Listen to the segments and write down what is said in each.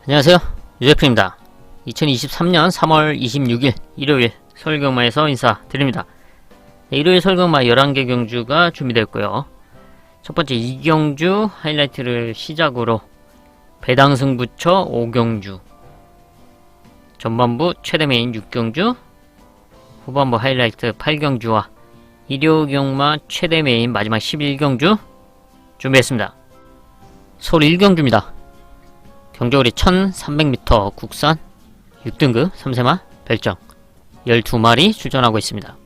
안녕하세요, 유재프입니다. 2023년 3월 26일 일요일 서울경마에서 인사드립니다. 일요일 서울경마 11개 경주가 준비되었고요. 첫 번째 2경주 하이라이트를 시작으로 배당승부처 5경주, 전반부 최대 메인 6경주, 후반부 하이라이트 8경주와 일요경마 최대 메인 마지막 11경주 준비했습니다. 서울 1경주입니다. 경주거리 1300m 국산 6등급 3세마 별정 12마리 출전하고 있습니다.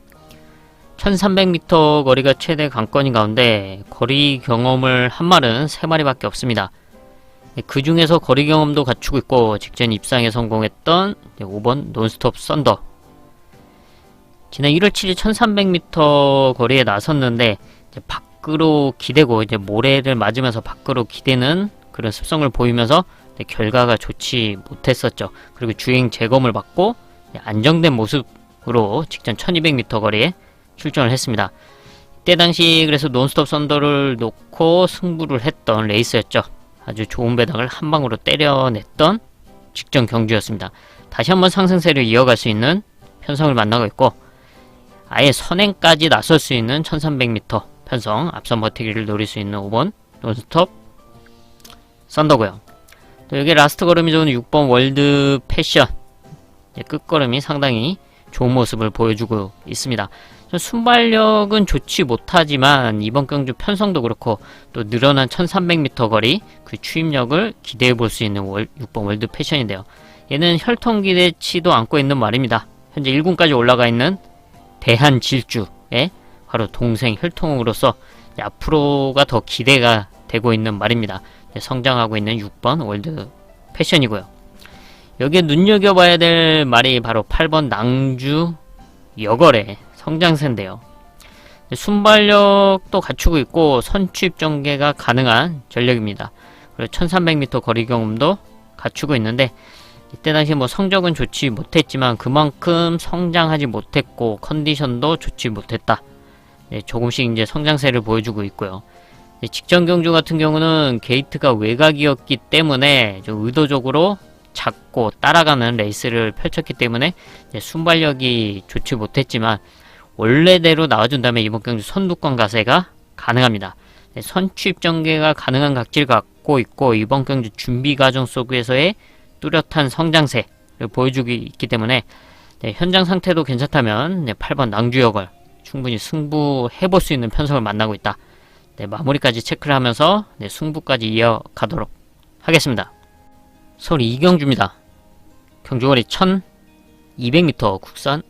1300m 거리가 최대 관건인 가운데 거리 경험을 한 말은 3마리밖에 없습니다. 그 중에서 거리 경험도 갖추고 있고 직전 입상에 성공했던 5번 논스톱 썬더. 지난 1월 7일 1300m 거리에 나섰는데 밖으로 기대고 모래를 맞으면서 밖으로 기대는 그런 습성을 보이면서 결과가 좋지 못했었죠. 그리고 주행 재검을 받고 안정된 모습으로 직전 1200m 거리에 출전을 했습니다. 이때 당시 그래서 논스톱 썬더를 놓고 승부를 했던 레이스였죠. 아주 좋은 배당을 한 방으로 때려냈던 직전 경주였습니다. 다시 한번 상승세를 이어갈 수 있는 편성을 만나고 있고 아예 선행까지 나설 수 있는 1300m 편성 앞선 버티기를 노릴 수 있는 5번 논스톱 썬더고요. 또 여기 라스트 걸음이 좋은 6번 월드 패션 끝걸음이 상당히 좋은 모습을 보여주고 있습니다. 순발력은 좋지 못하지만 이번 경주 편성도 그렇고 또 늘어난 1300m 거리 그 추임력을 기대해 볼 수 있는 6번 월드 패션인데요. 얘는 혈통 기대치도 안고 있는 말입니다. 현재 1군까지 올라가 있는 대한질주의 바로 동생 혈통으로서 앞으로가 더 기대가 되고 있는 말입니다. 성장하고 있는 6번 월드 패션이고요. 여기에 눈여겨봐야 될 말이 바로 8번 낭주 여걸의 성장세인데요. 순발력도 갖추고 있고 선취입 전개가 가능한 전력입니다. 그리고 1300m 거리 경험도 갖추고 있는데 이때 당시 성적은 좋지 못했지만 그만큼 성장하지 못했고 컨디션도 좋지 못했다. 조금씩 이제 성장세를 보여주고 있고요. 직전 경주 같은 경우는 게이트가 외곽이었기 때문에 좀 의도적으로 잡고 따라가는 레이스를 펼쳤기 때문에 순발력이 좋지 못했지만 원래대로 나와준다면 이번 경주 선두권 가세가 가능합니다. 선취입 전개가 가능한 각질을 갖고 있고 이번 경주 준비 과정 속에서의 뚜렷한 성장세를 보여주고 있기 때문에 현장 상태도 괜찮다면 8번 낭주여걸 충분히 승부해볼 수 있는 편성을 만나고 있다. 마무리까지 체크를 하면서 승부까지 이어가도록 하겠습니다. 서울 2경주입니다. 경주거리 1200m 국산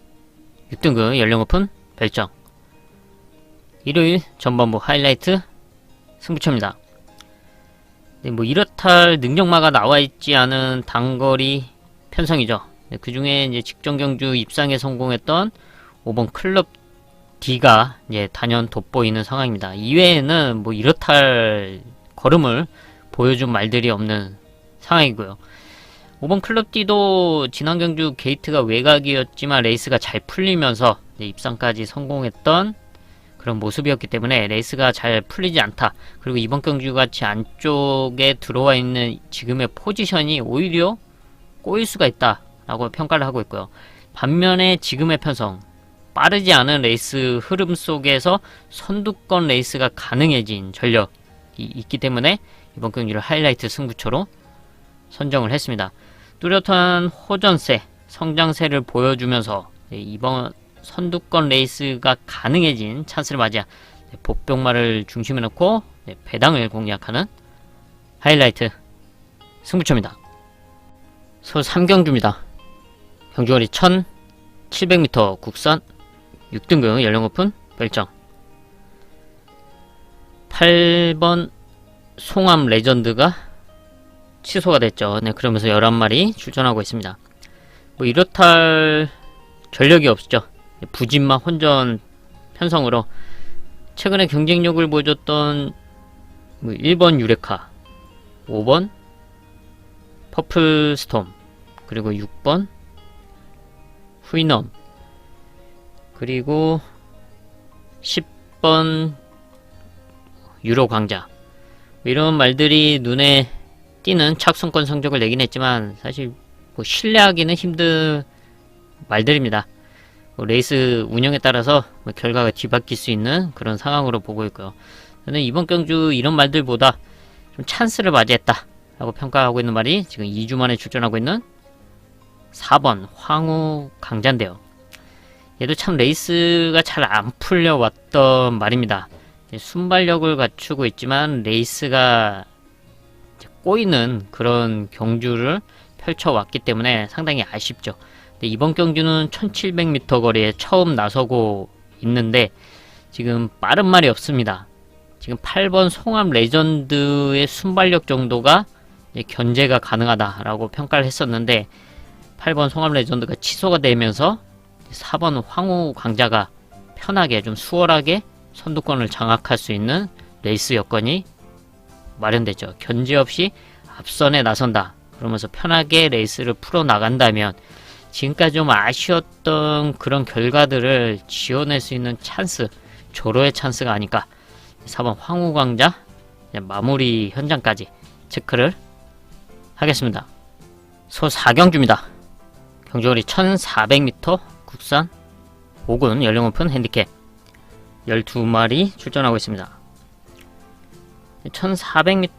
6등급 연령 오픈 별정 일요일 전반부 하이라이트 승부처입니다. 이렇다 할 능력마가 나와있지 않은 단거리 편성이죠. 그 중에 이제 직전 경주 입상에 성공했던 5번 클럽 D가 이제 단연 돋보이는 상황입니다. 이외에는 이렇다 할 걸음을 보여준 말들이 없는 상황이고요. 5번 클럽 D도 지난 경주 게이트가 외곽이었지만 레이스가 잘 풀리면서 입상까지 성공했던 그런 모습이었기 때문에 레이스가 잘 풀리지 않다. 그리고 이번 경주같이 안쪽에 들어와 있는 지금의 포지션이 오히려 꼬일 수가 있다 라고 평가를 하고 있고요. 반면에 지금의 편성 빠르지 않은 레이스 흐름 속에서 선두권 레이스가 가능해진 전력이 있기 때문에 이번 경기를 하이라이트 승부처로 선정을 했습니다. 뚜렷한 호전세, 성장세를 보여주면서 이번 선두권 레이스가 가능해진 찬스를 맞이한 복병마를 중심에 놓고 배당을 공략하는 하이라이트 승부처입니다. 서울 3경주입니다. 경주거리 1700m 국산 6등급 연령 오픈 별정 8번 송암 레전드가 취소가 됐죠. 그러면서 11마리 출전하고 있습니다. 이렇다 할 전력이 없죠. 부진마 혼전 편성으로 최근에 경쟁력을 보여줬던 1번 유레카, 5번 퍼플 스톰, 그리고 6번 후이넘, 그리고 10번 유로 광자 이런 말들이 눈에 뛰는 착순권 성적을 내긴 했지만 사실 뭐 신뢰하기는 힘든 말들입니다. 뭐 레이스 운영에 따라서 뭐 결과가 뒤바뀔 수 있는 그런 상황으로 보고 있고요. 저는 이번 경주 이런 말들보다 좀 찬스를 맞이했다 라고 평가하고 있는 말이 지금 2주 만에 출전하고 있는 4번 황후 강자인데요. 얘도 참 레이스가 잘 안 풀려왔던 말입니다. 순발력을 갖추고 있지만 레이스가 꼬이는 그런 경주를 펼쳐왔기 때문에 상당히 아쉽죠. 근데 이번 경주는 1700m 거리에 처음 나서고 있는데 지금 빠른 말이 없습니다. 지금 8번 송암 레전드의 순발력 정도가 견제가 가능하다라고 평가를 했었는데 8번 송암 레전드가 취소가 되면서 4번 황후 강자가 편하게 좀 수월하게 선두권을 장악할 수 있는 레이스 여건이 마련되죠. 견제 없이 앞선에 나선다. 그러면서 편하게 레이스를 풀어나간다면 지금까지 좀 아쉬웠던 그런 결과들을 지어낼 수 있는 찬스, 조로의 찬스가 아닐까. 4번 황후 강자 마무리 현장까지 체크를 하겠습니다. 소 4경주입니다. 경주거리 1400m 국산 5군 연령 오픈 핸디캡 12마리 출전하고 있습니다. 1400m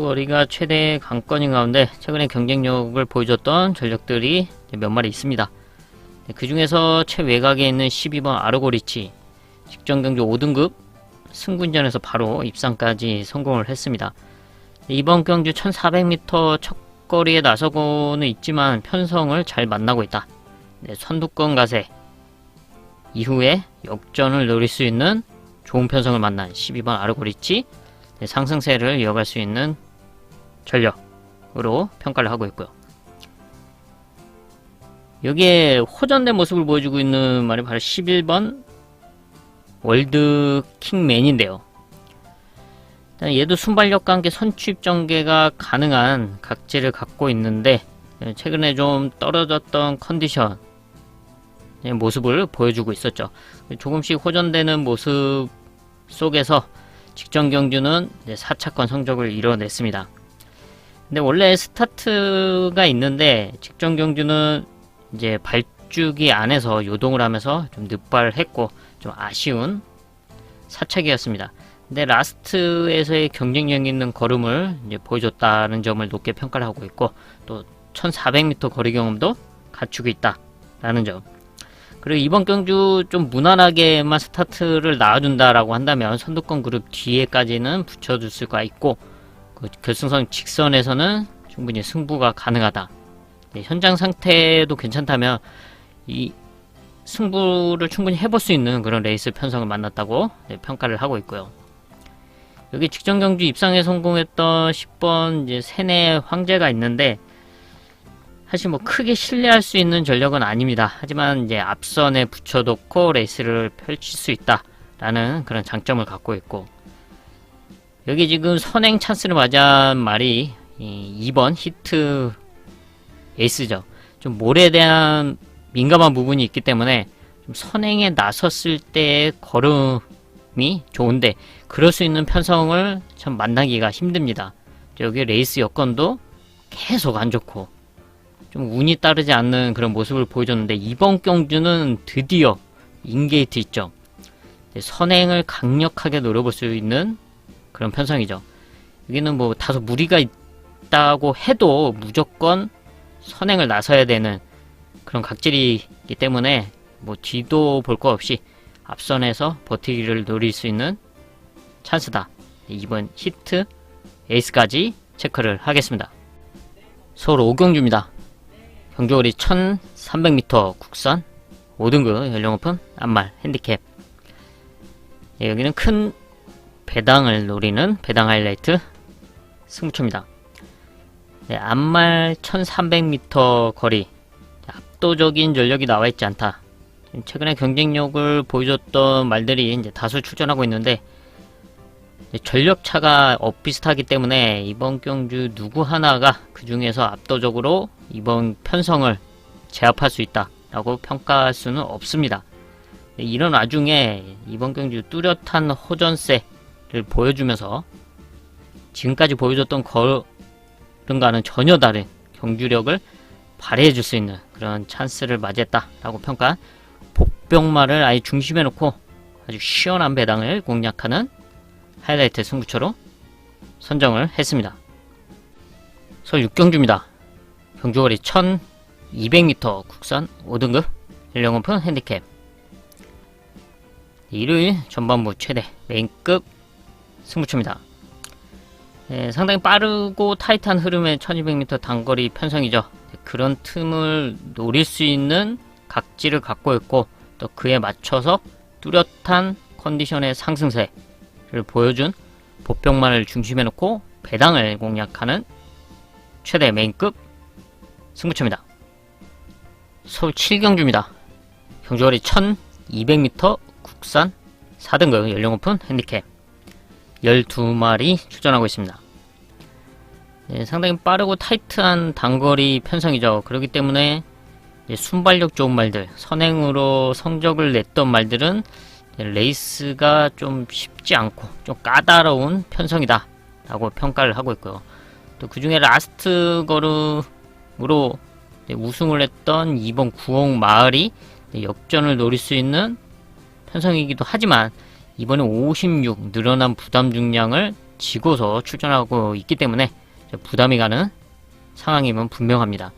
거리가 최대 관건인 가운데 최근에 경쟁력을 보여줬던 전력들이 몇 마리 있습니다. 그 중에서 최외곽에 있는 12번 아르고리치 직전 경주 5등급 승군전에서 바로 입상까지 성공을 했습니다. 이번 경주 1400m 첫 거리에 나서고는 있지만 편성을 잘 만나고 있다. 선두권 가세 이후에 역전을 노릴 수 있는 좋은 편성을 만난 12번 아르고리치 상승세를 이어갈 수 있는 전력으로 평가를 하고 있고요. 여기에 호전된 모습을 보여주고 있는 말이 바로 11번 월드 킹맨인데요. 일단 얘도 순발력과 함께 선취입 전개가 가능한 각질을 갖고 있는데 최근에 좀 떨어졌던 컨디션 모습을 보여주고 있었죠. 조금씩 호전되는 모습 속에서 직전 경주는 4차권 성적을 이뤄냈습니다. 근데 원래 스타트가 있는데 직전 경주는 이제 발주기 안에서 요동을 하면서 좀 늑발했고 좀 아쉬운 사착이었습니다. 근데 라스트에서의 경쟁력 있는 걸음을 이제 보여줬다는 점을 높게 평가를 하고 있고 또 1400m 거리 경험도 갖추고 있다라는 점. 그리고 이번 경주 좀 무난하게만 스타트를 나와준다라고 한다면 선두권 그룹 뒤에까지는 붙여줄 수가 있고 그 결승선 직선에서는 충분히 승부가 가능하다. 현장 상태도 괜찮다면 이 승부를 충분히 해볼 수 있는 그런 레이스 편성을 만났다고 평가를 하고 있고요. 여기 직전 경주 입상에 성공했던 10번 이제 세네 황제가 있는데 사실 뭐 크게 신뢰할 수 있는 전력은 아닙니다. 하지만 이제 앞선에 붙여놓고 레이스를 펼칠 수 있다라는 그런 장점을 갖고 있고 여기 지금 선행 찬스를 맞이한 말이 2번 히트 에이스죠. 좀 몰에 대한 민감한 부분이 있기 때문에 좀 선행에 나섰을 때의 걸음이 좋은데 그럴 수 있는 편성을 참 만나기가 힘듭니다. 여기 레이스 여건도 계속 안 좋고 좀 운이 따르지 않는 그런 모습을 보여줬는데 이번 경주는 드디어 인게이트 있죠. 선행을 강력하게 노려볼 수 있는 그런 편성이죠. 여기는 뭐 다소 무리가 있다고 해도 무조건 선행을 나서야 되는 그런 각질이기 때문에 뭐 뒤도 볼 거 없이 앞선에서 버티기를 노릴 수 있는 찬스다. 이번 히트 에이스까지 체크를 하겠습니다. 서울 5경주입니다. 경주거리 1300m 국산 5등급 연령 오픈 암말 핸디캡. 여기는 큰 배당을 노리는 배당 하이라이트 승부처입니다. 암말 1300m 거리 압도적인 전력이 나와있지 않다. 최근에 경쟁력을 보여줬던 말들이 이제 다수 출전하고 있는데 전력차가 엇비슷하기 때문에 이번 경주 누구 하나가 그 중에서 압도적으로 이번 편성을 제압할 수 있다라고 평가할 수는 없습니다. 이런 와중에 이번 경주 뚜렷한 호전세를 보여주면서 지금까지 보여줬던 오른과는 전혀 다른 경주력을 발휘해줄 수 있는 그런 찬스를 맞이했다라고 평가한 복병마를 아예 중심에 놓고 아주 시원한 배당을 공략하는 하이라이트 승부처로 선정을 했습니다. 서울 6경주입니다. 경주거리 1200m 국산 5등급 연령 오픈 핸디캡. 일요일 전반부 최대 메인급 승부처입니다. 상당히 빠르고 타이트한 흐름의 1200m 단거리 편성이죠. 그런 틈을 노릴 수 있는 각지를 갖고 있고 또 그에 맞춰서 뚜렷한 컨디션의 상승세를 보여준 보병만을 중심에 놓고 배당을 공략하는 최대 메인급 승부처입니다. 서울 7경주입니다. 경주거리 1200m 국산 4등급 연령 오픈 핸디캡 12마리 출전하고 있습니다. 상당히 빠르고 타이트한 단거리 편성이죠. 그렇기 때문에 순발력 좋은 말들, 선행으로 성적을 냈던 말들은 레이스가 좀 쉽지 않고 좀 까다로운 편성이다 라고 평가를 하고 있고요. 또 그 중에 라스트 걸음으로 우승을 했던 2번 구홍 마을이 역전을 노릴 수 있는 편성이기도 하지만 이번에 56 늘어난 부담 중량을 지고서 출전하고 있기 때문에 부담이 가는 상황임은 분명합니다.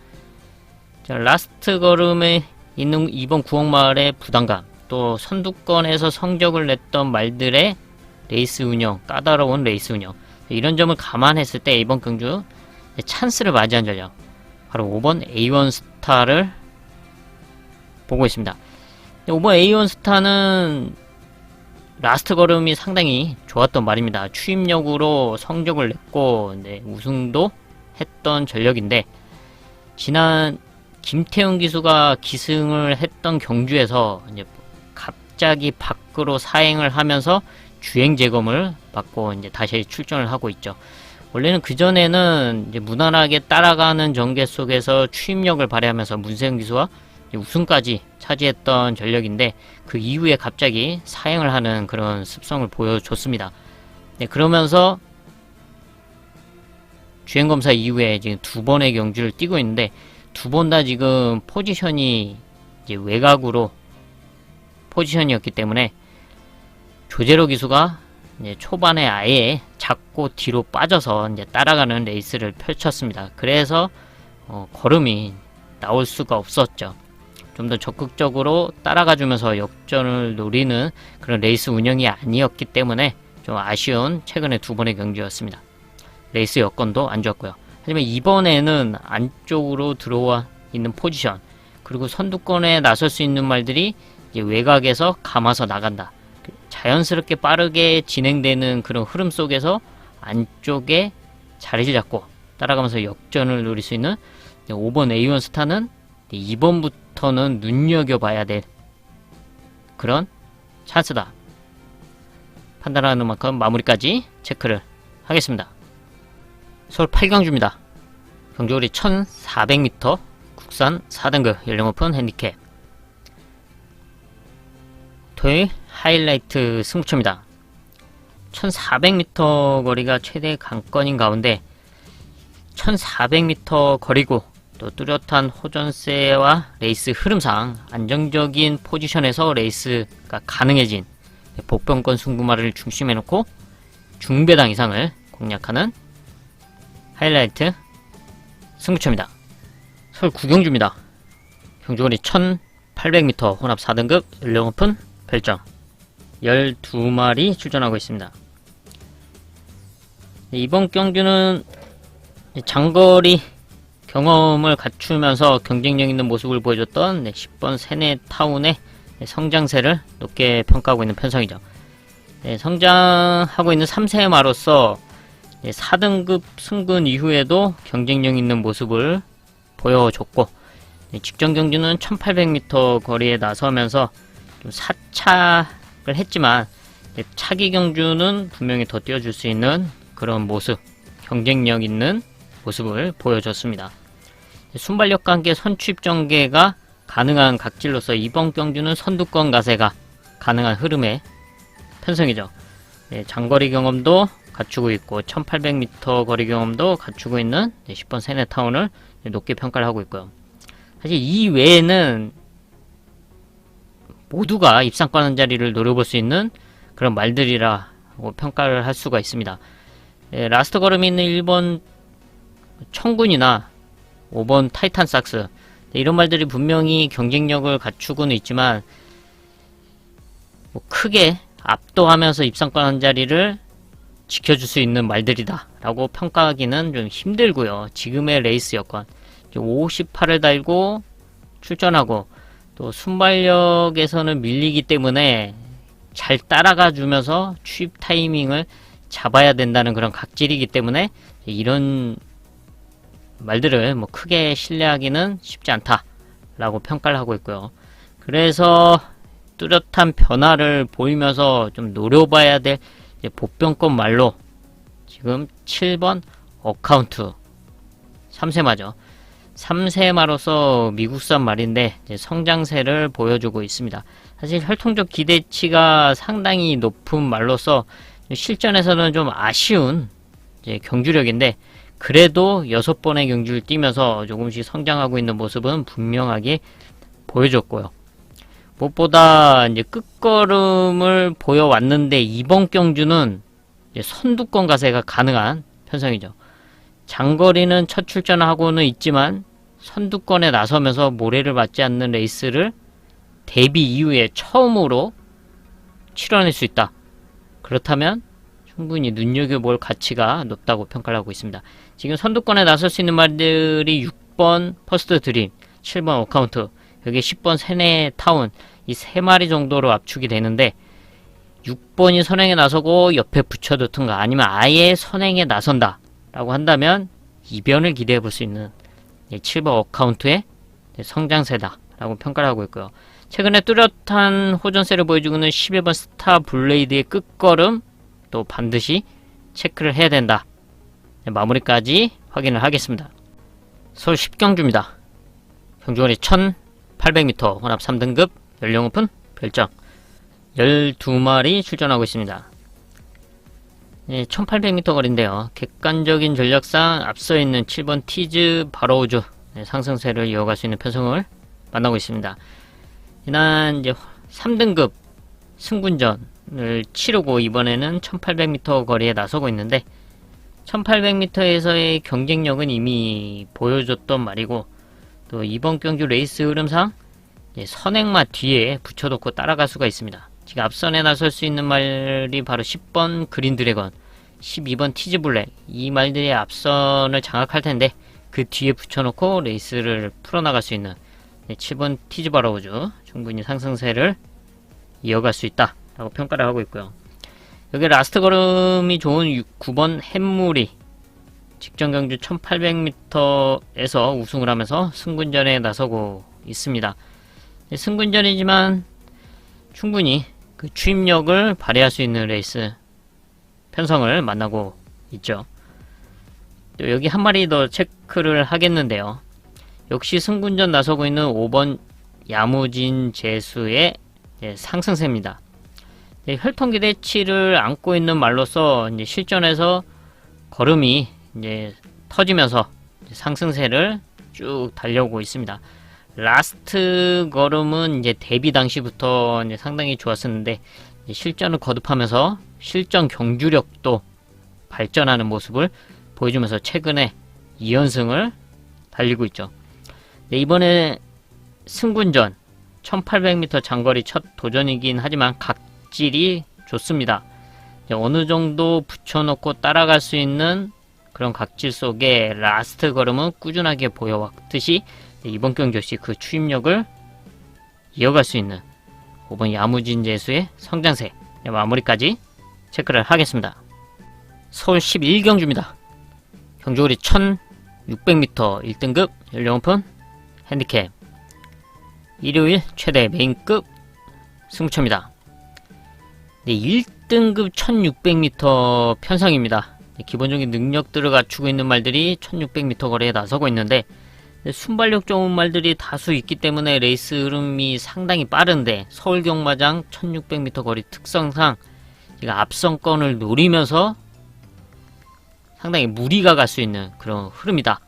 라스트 걸음에 있는 2번 구홍마을의 부담감, 또 선두권에서 성적을 냈던 말들의 레이스 운영, 까다로운 레이스 운영, 이런 점을 감안했을 때 이번 경주 찬스를 맞이한 전략, 바로 5번 A1 스타를 보고 있습니다. 5번 A1 스타는 라스트 걸음이 상당히 좋았던 말입니다. 추임력으로 성적을 냈고 우승도 했던 전력인데, 지난 김태훈 기수가 기승을 했던 경주에서 이제 갑자기 밖으로 사행을 하면서 주행 재검을 받고 이제 다시 출전을 하고 있죠. 원래는 그전에는 이제 무난하게 따라가는 전개 속에서 추임력을 발휘하면서 문세영 기수와 우승까지 차지했던 전력인데, 그 이후에 갑자기 사행을 하는 그런 습성을 보여줬습니다. 그러면서 주행검사 이후에 지금 2번의 경주를 뛰고 있는데, 2번 다 지금 포지션이 이제 외곽으로 포지션이었기 때문에 조제로 기수가 이제 초반에 아예 잡고 뒤로 빠져서 이제 따라가는 레이스를 펼쳤습니다. 그래서 걸음이 나올 수가 없었죠. 좀 더 적극적으로 따라가주면서 역전을 노리는 그런 레이스 운영이 아니었기 때문에 좀 아쉬운 최근의 2번의 경주였습니다. 레이스 여건도 안 좋았고요. 하지만 이번에는 안쪽으로 들어와 있는 포지션, 그리고 선두권에 나설 수 있는 말들이 이제 외곽에서 감아서 나간다. 자연스럽게 빠르게 진행되는 그런 흐름 속에서 안쪽에 자리를 잡고 따라가면서 역전을 노릴 수 있는 5번 A1 스타는 2번부터는 눈여겨봐야 될 그런 찬스다. 판단하는 만큼 마무리까지 체크를 하겠습니다. 서울 8경주입니다. 경주거리 1400m 국산 4등급 연령 오픈 핸디캡 토요일 하이라이트 승부처입니다. 1400m 거리가 최대 관건인 가운데 1400m 거리고 또 뚜렷한 호전세와 레이스 흐름상 안정적인 포지션에서 레이스가 가능해진 복병권 승부마를 중심에 놓고 중배당 이상을 공략하는 하이라이트 승부처입니다. 서울 9경주입니다. 경주거리 1800m 혼합 4등급 연령 오픈 별점 12마리 출전하고 있습니다. 이번 경주는 장거리 경험을 갖추면서 경쟁력 있는 모습을 보여줬던 10번 세네타운의 성장세를 높게 평가하고 있는 편성이죠. 성장하고 있는 3세의 마로서 4등급 승근 이후에도 경쟁력 있는 모습을 보여줬고, 직전 경주는 1800m 거리에 나서면서 좀 사착을 했지만 차기 경주는 분명히 더 뛰어줄 수 있는 그런 모습, 경쟁력 있는 모습을 보여줬습니다. 순발력과 함께 선취입 전개가 가능한 각질로서 이번 경주는 선두권 가세가 가능한 흐름의 편성이죠. 장거리 경험도 갖추고 있고 1800m 거리 경험도 갖추고 있는 10번 세네타운을 높게 평가를 하고 있고요. 사실 이 외에는 모두가 입상권 한 자리를 노려볼 수 있는 그런 말들이라고 평가를 할 수가 있습니다. 라스트 걸음이 있는 1번 청군이나 5번 타이탄 삭스, 이런 말들이 분명히 경쟁력을 갖추고는 있지만 크게 압도하면서 입상권 한 자리를 지켜줄 수 있는 말들이다 라고 평가하기는 좀 힘들고요. 지금의 레이스 여건 58을 달고 출전하고 또 순발력에서는 밀리기 때문에 잘 따라가 주면서 추입 타이밍을 잡아야 된다는 그런 각질이기 때문에 이런 말들을 크게 신뢰하기는 쉽지 않다 라고 평가를 하고 있고요. 그래서 뚜렷한 변화를 보이면서 좀 노려봐야 될 보병권 말로 지금 7번 어카운트 3세마죠. 3세마로서 미국산 말인데 성장세를 보여주고 있습니다. 사실 혈통적 기대치가 상당히 높은 말로서 실전에서는 좀 아쉬운 경주력인데 그래도 6번의 경주를 뛰면서 조금씩 성장하고 있는 모습은 분명하게 보여줬고요. 무엇보다 끝걸음을 보여왔는데 이번 경주는 선두권 가세가 가능한 편성이죠. 장거리는 첫 출전하고는 있지만 선두권에 나서면서 모래를 맞지 않는 레이스를 데뷔 이후에 처음으로 치러낼 수 있다. 그렇다면 충분히 눈여겨볼 가치가 높다고 평가를 하고 있습니다. 지금 선두권에 나설 수 있는 말들이 6번 퍼스트 드림, 7번 어카운트, 여기 10번 세네타운, 이 3마리 정도로 압축이 되는데 6번이 선행에 나서고 옆에 붙여두든가 아니면 아예 선행에 나선다 라고 한다면 이변을 기대해 볼 수 있는 7번 어카운트의 성장세다 라고 평가를 하고 있고요. 최근에 뚜렷한 호전세를 보여주고 있는 11번 스타 블레이드의 끝걸음 또 반드시 체크를 해야 된다. 마무리까지 확인을 하겠습니다. 서울 10경주입니다. 경주거리 1800m 혼합 3등급 연령 오픈 별정 12마리 출전하고 있습니다. 1800m 거리인데요. 객관적인 전략상 앞서 있는 7번 티즈 바로우즈 상승세를 이어갈 수 있는 편성을 만나고 있습니다. 지난 3등급 승군전을 치르고 이번에는 1800m 거리에 나서고 있는데 1800m에서의 경쟁력은 이미 보여줬던 말이고 또 이번 경주 레이스 흐름상 선행마 뒤에 붙여놓고 따라갈 수가 있습니다. 지금 앞선에 나설 수 있는 말이 바로 10번 그린 드래건, 12번 티즈 블랙, 이 말들이 앞선을 장악할 텐데 그 뒤에 붙여놓고 레이스를 풀어나갈 수 있는 7번 티즈 바로우즈 충분히 상승세를 이어갈 수 있다 라고 평가를 하고 있고요. 여기 라스트 걸음이 좋은 9번 햇무리 직전 경주 1800m에서 우승을 하면서 승군전에 나서고 있습니다. 승군전이지만 충분히 그 추임력을 발휘할 수 있는 레이스 편성을 만나고 있죠. 또 여기 한 마리 더 체크를 하겠는데요. 역시 승군전 나서고 있는 5번 야무진 재수의 상승세입니다. 혈통 기대치를 안고 있는 말로서 실전에서 걸음이 터지면서 상승세를 쭉 달려오고 있습니다. 라스트 걸음은 데뷔 당시부터 상당히 좋았었는데 실전을 거듭하면서 실전 경주력도 발전하는 모습을 보여주면서 최근에 2연승을 달리고 있죠. 이번에 승군전 1800m 장거리 첫 도전이긴 하지만 각질이 좋습니다. 어느 정도 붙여놓고 따라갈 수 있는 그런 각질 속에 라스트 걸음은 꾸준하게 보여왔듯이 이번 경기 역시 그 추임력을 이어갈 수 있는 5번 야무진 재수의 성장세 마무리까지 체크를 하겠습니다. 서울 11경주입니다. 경주거리 1600m 1등급 연령 오픈 핸디캡 일요일 최대 메인급 승부처입니다. 1등급 1600m 편성입니다. 기본적인 능력들을 갖추고 있는 말들이 1600m 거리에 나서고 있는데 순발력 좋은 말들이 다수 있기 때문에 레이스 흐름이 상당히 빠른데 서울 경마장 1600m 거리 특성상 앞선권을 노리면서 상당히 무리가 갈 수 있는 그런 흐름이다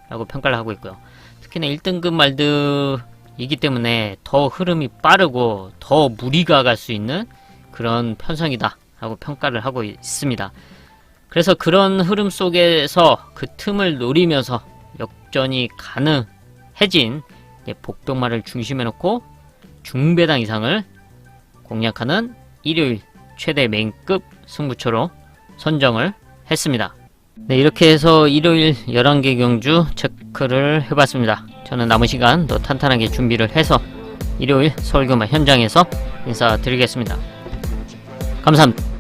라고 평가를 하고 있고요. 특히나 1등급 말들이기 때문에 더 흐름이 빠르고 더 무리가 갈 수 있는 그런 편성이다 라고 평가를 하고 있습니다. 그래서 그런 흐름 속에서 그 틈을 노리면서 역전이 가능해진 복병말을 중심에 놓고 중배당 이상을 공략하는 일요일 최대 메인급 승부처로 선정을 했습니다. 네, 이렇게 해서 일요일 11개 경주 체크를 해봤습니다. 저는 남은 시간 더 탄탄하게 준비를 해서 일요일 서울교마 현장에서 인사드리겠습니다. 감사합니다.